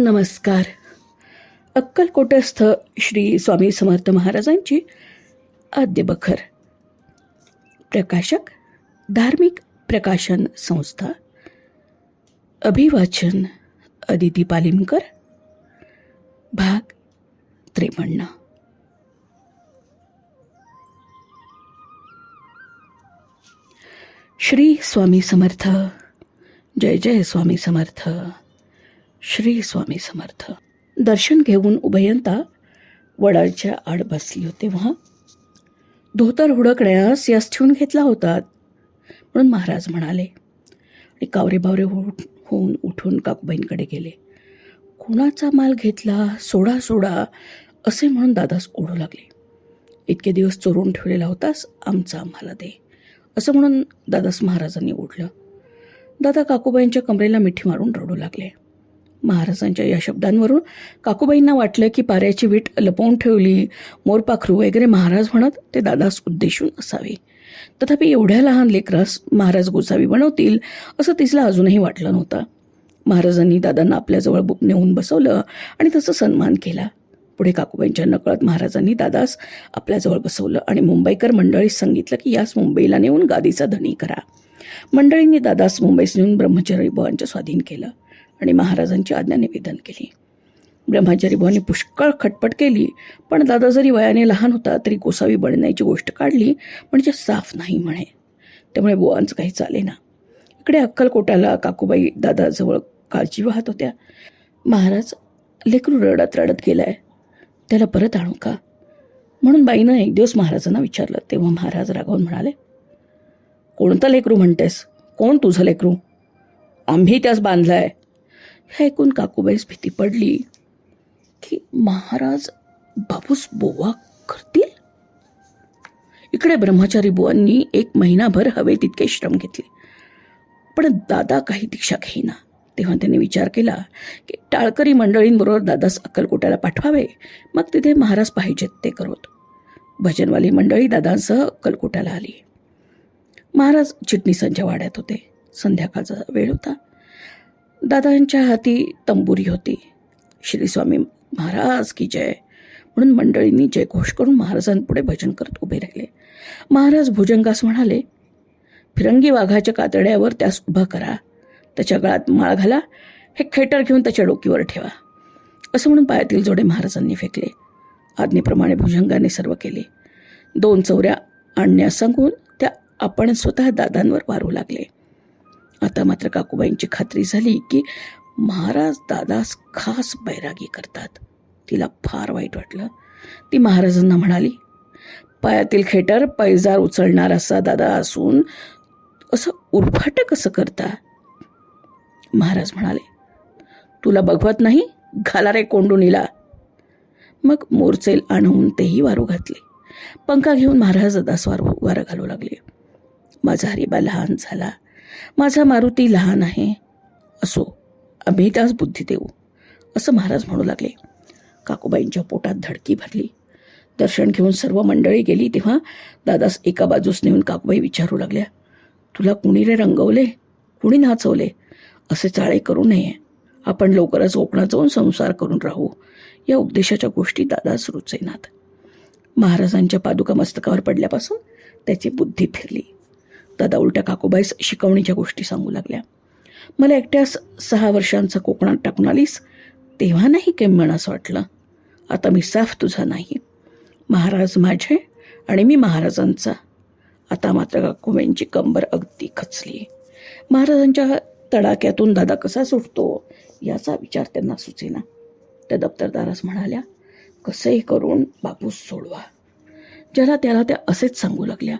नमस्कार. अक्कलकोटस्थ श्री स्वामी समर्थ महाराजांची आद्य बखर. प्रकाशक धार्मिक प्रकाशन संस्था. अभिवाचन अदिती पालिमकर. भाग 53. श्री स्वामी समर्थ. जय जय स्वामी समर्थ. श्री स्वामी समर्थ. दर्शन घेऊन उभयंता वडाच्या आड बसली होते. तेव्हा धोतर हुडकण्यास यास ठेवून घेतला होता म्हणून महाराज म्हणाले आणि कावरे बावरे होऊन उठून काकूबाईंकडे गेले. कोणाचा माल घेतला, सोडा सोडा असे म्हणून दादास ओढू लागले. इतके दिवस चोरून ठेवलेला होतास, आमचा आम्हाला दे असं म्हणून दादास महाराजांनी ओढलं. दादा काकूबाईंच्या कमरेला मिठी मारून रडू लागले. महाराजांच्या या शब्दांवरून काकूबाईंना वाटलं की पाऱ्याची वीट लपवून ठेवली, मोरपाखरू वगैरे महाराज म्हणत ते दादास उद्देशून असावे. तथापि एवढ्या लहान लेकरास महाराज गोसावी बनवतील असं तिसला अजूनही वाटलं नव्हतं. महाराजांनी दादांना आपल्याजवळ नेऊन बसवलं आणि तसं सन्मान केला. पुढे काकूबाईंच्या नकळत महाराजांनी दादास आपल्याजवळ बसवलं आणि मुंबईकर मंडळीस सांगितलं की यास मुंबईला नेऊन गादीचा धनी करा. मंडळींनी दादास मुंबईस नेऊन ब्रह्मचारी बुवांच्या स्वाधीन केलं आणि महाराजांची आज्ञा निवेदन केली. ब्रह्मचारी बुवांनी पुष्कळ खटपट केली, पण दादा जरी वयाने लहान होता तरी गोसावी बनण्याची गोष्ट काढली म्हणजे साफ नाही म्हणे. त्यामुळे बुवांचं काही चालेना. इकडे अक्कलकोटाला काकूबाई दादाजवळ काळजी वाहत होत्या. महाराज, लेकरू रडत रडत गेलाय, त्याला परत आणू का म्हणून बाईनं एक दिवस महाराजांना विचारलं. तेव्हा महाराज रागावून म्हणाले, कोणतं लेकरू म्हणतेस? कोण तुझं लेकरू? आम्ही त्यास बांधलाय. हे ऐकून काकूबाईस भीती पडली की महाराज बाबूस बोवा करतील. इकडे ब्रह्मचारी बुवांनी 1 महिनाभर हवे तितके श्रम घेतले, पण दादा काही दीक्षा घेईना. तेव्हा त्यांनी विचार केला की टाळकरी मंडळींबरोबर दादास अक्कलकोटाला पाठवावे, मग तिथे महाराज पाहिजेत ते करोत. भजनवाली मंडळी दादांसह अक्कलकोटाला आली. महाराज चिटणीसांच्या वाड्यात होते. संध्याकाळचा वेळ होता. दादांच्या हाती तंबुरी होती. श्री स्वामी महाराज की जय म्हणून मंडळींनी जयघोष करून महाराजांपुढे भजन करत उभे राहिले. महाराज भुजंगास म्हणाले, फिरंगी वाघाच्या कातड्यावर त्यास उभा करा, त्याच्या गळात माळ घाला, हे खेटर घेऊन त्याच्या डोकीवर ठेवा असं म्हणून पायातील जोडे महाराजांनी फेकले. आज्ञेप्रमाणे भुजंगाने सर्व केले. 2 चौऱ्या आणण्यास सांगून त्या आपण स्वतः दादांवर वारू लागले. आता मात्र काकूबाईंची खात्री झाली की महाराज दादास खास बैरागी करतात. तिला फार वाईट वाटलं. ती महाराजांना म्हणाली, पायातील खेटर पैजार उचलणार असा दादा असून असं उरफाट कसं करता? महाराज म्हणाले, तुला बघवत नाही, घाला रे कोंडुनीला. मग मोरचेल आणून तेही वारू घातले. पंखा घेऊन महाराज दादास वारं घालू लागले. माझा हरिबा लहान झाला, माझा मारुती लहान आहे, असो आम्ही त्यास बुद्धी देऊ असं महाराज म्हणू लागले. काकूबाईंच्या पोटात धडकी भरली. दर्शन घेऊन सर्व मंडळी गेली तेव्हा दादास एका बाजूस नेऊन काकूबाई विचारू लागल्या, तुला कुणी रे रंगवले, कुणी नाचवले? असे चाळे करू नये. आपण लवकरच कोकणात जाऊन संसार करून राहू. या उपदेशाच्या गोष्टी दादास रुचेनात. महाराजांच्या पादुका मस्तकावर पडल्यापासून त्याची बुद्धी फिरली. दादा उलट्या काकूबाईस शिकवणीच्या गोष्टी सांगू लागल्या. मला एकट्यास 6 वर्षांचा कोकणात टाकून आलीस तेव्हा नाही केम्मण असं वाटलं. आता मी साफ तुझा नाही. महाराज माझे आणि मी महाराजांचा. आता मात्र काकूबाईंची कंबर अगदी खचली. महाराजांच्या तडाक्यातून दादा कसा सुटतो याचा विचार त्यांना सुचेना. त्या दप्तरदारास म्हणाल्या, कसेही करून बापूस सोडवा. ज्याला त्याला त्या असेच सांगू लागल्या.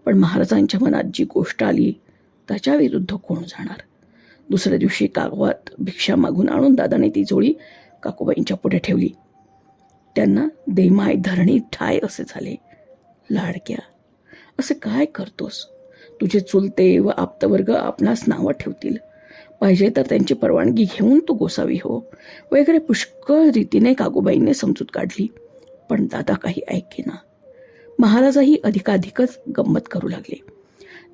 पण महाराजांच्या मनात जी गोष्ट आली त्याच्या विरुद्ध कोण जाणार. दुसऱ्या दिवशी गावात भिक्षा मागून आणून दादाने ती जोडी काकूबाईंच्या पुढे ठेवली. त्यांना देमाय धरणी ठाय असे झाले. लाडक्या, असे काय करतोस? तुझे चुलते व आप्तवर्ग आपणास नावं ठेवतील. पाहिजे तर त्यांची परवानगी घेऊन तू गोसावी हो वगैरे पुष्कळ रीतीने काकूबाईंनी समजूत काढली. पण दादा काही ऐकेना. महाराजही अधिकाधिकच गंमत करू लागले.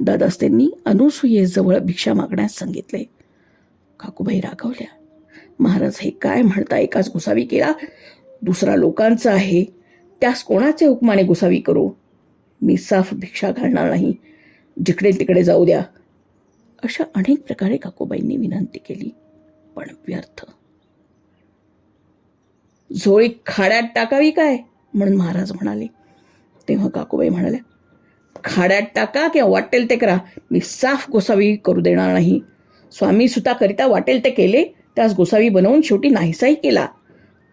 दादास त्यांनी अनुसूयेजवळ भिक्षा मागण्यास सांगितले. काकूबाई रागावल्या. महाराज, हे काय म्हणता? एकाच गोसावी केला, दुसरा लोकांचा आहे, त्यास कोणाचे हुकमाने गोसावी करू? मी साफ भिक्षा घालणार नाही, जिकडे तिकडे जाऊ द्या. अशा अनेक प्रकारे काकूबाईंनी विनंती केली, पण व्यर्थ. झोळी खाड्यात टाकावी काय, म्हणून महाराज म्हणाले. तेव्हा काकूबाई म्हणाल्या, खाड्यात टाका किंवा वाटेल ते करा, मी साफ गोसावी करू देणार नाही. स्वामी सुताकरिता वाटेल ते केले, त्यास गोसावी बनवून शेवटी नाहीसाही केला.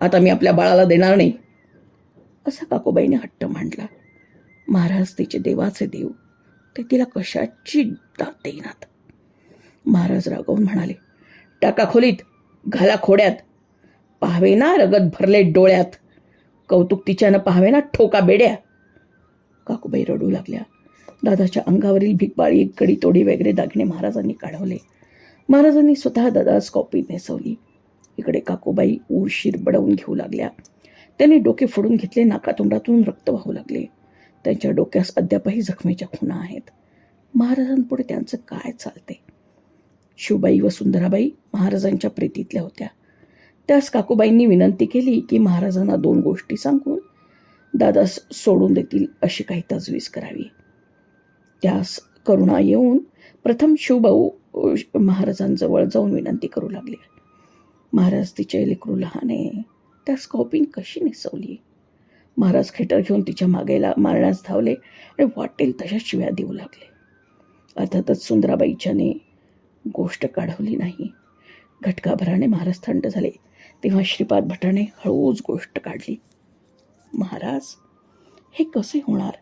आता मी आपल्या बाळाला देणार नाही, असा काकूबाईने हट्ट मांडला. महाराज तिचे देवाचे देव, ते तिला कशाची दाद देईनात. महाराज रागावून म्हणाले, टाका खोलीत, घाला खोड्यात, पाहावे ना रगत भरले डोळ्यात, कौतुक तिच्यानं पाहावे ना ठोका बेड्या. काकूबाई रडू लागल्या. दादाच्या अंगावरील भिकबाळी, कडी तोडी वगैरे दागिने महाराजांनी काढवले. महाराजांनी स्वतः दादास कॉपी नेसवली. इकडे काकूबाई उशीर बडवून घेऊ लागल्या. त्यांनी डोके फोडून घेतले, नाकातोंडातून रक्त वाहू लागले. त्यांच्या डोक्यास अद्यापही जखमेच्या खुणा आहेत. महाराजांपुढे त्यांचं काय चालते? शिवबाई व सुंदराबाई महाराजांच्या प्रीतीतल्या होत्या. त्यास काकूबाईंनी विनंती केली की महाराजांना 2 गोष्टी सांगून दादास सोडून देतील अशी काही तजवीज करावी. त्यास करुणा येऊन प्रथम शिवबाऊ महाराजांजवळ जाऊन विनंती करू लागले. महाराज, तिचे लेकरू लहान आहे, त्यास कॉपीन कशी नेसवली? महाराज खेटर घेऊन तिच्या मागेला मारण्यास धावले आणि वाटेल तशा शिव्या देऊ लागले. अर्थातच सुंदराबाईच्याने गोष्ट काढवली नाही. घटकाभराने महाराज थंड झाले. तेव्हा श्रीपाद भटाने हळूच गोष्ट काढली. महाराज, हे कसे होणार?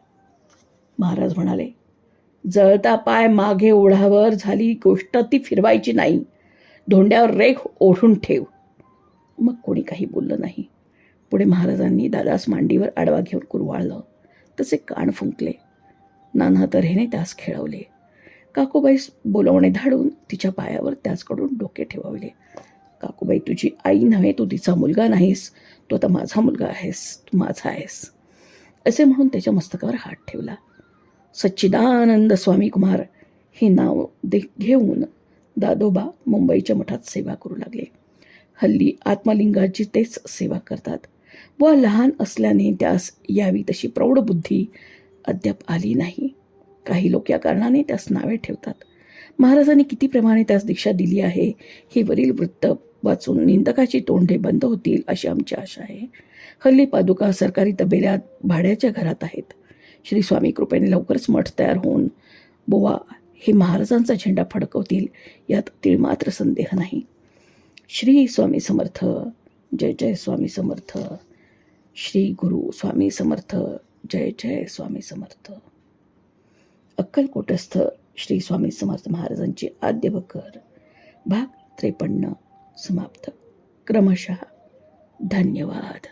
महाराज म्हणाले, जळता पाय मागे ओढावर झाली गोष्ट ती फिरवायची नाही, धोंड्यावर रेख ओढून ठेव. मग कोणी काही बोललं नाही. पुढे महाराजांनी दादास मांडीवर आडवा घेऊन कुरवाळलं, तसे कान फुंकले. नाना तऱ्हेने त्यास खेळवले. काकूबाईस बोलवणे धाडून तिच्या पायावर त्याचकडून डोके ठेवले. काकूबाई, तुझी आई नव्हे, तू तिचा मुलगा नाहीस, तू आता माझा मुलगा आहेस, तू माझा आहेस, असे म्हणून त्याच्या मस्तकावर हात ठेवला. सच्चिदानंद स्वामी कुमार हे नाव घेऊन दादोबा मुंबईच्या मठात सेवा करू लागले. हल्ली आत्मलिंगाची तेच सेवा करतात व लहान असल्याने त्यास यावी तशी प्रौढ बुद्धी अद्याप आली नाही. काही लोक या कारणाने त्यास नावे ठेवतात. महाराजांनी किती प्रमाणे त्यास दीक्षा दिली आहे हे वरील वृत्त वाचून निंदकाची तोंडे बंद होतील अशी आमची आशा आहे. हल्ली पादुका सरकारी तबेल्यात भाड्याच्या घरात आहेत. श्री स्वामी कृपेने लवकरच मठ तयार होऊन बुवा हे महाराजांचा झेंडा फडकवतील, यात तिळमात्र संदेह नाही. श्री स्वामी समर्थ. जय जय स्वामी समर्थ. श्री गुरु स्वामी समर्थ. जय जय स्वामी समर्थ. अक्कलकोटस्थ श्री स्वामी समर्थ महाराजांची आद्य बकर भाग 53 समाप्त. क्रमशः. धन्यवाद.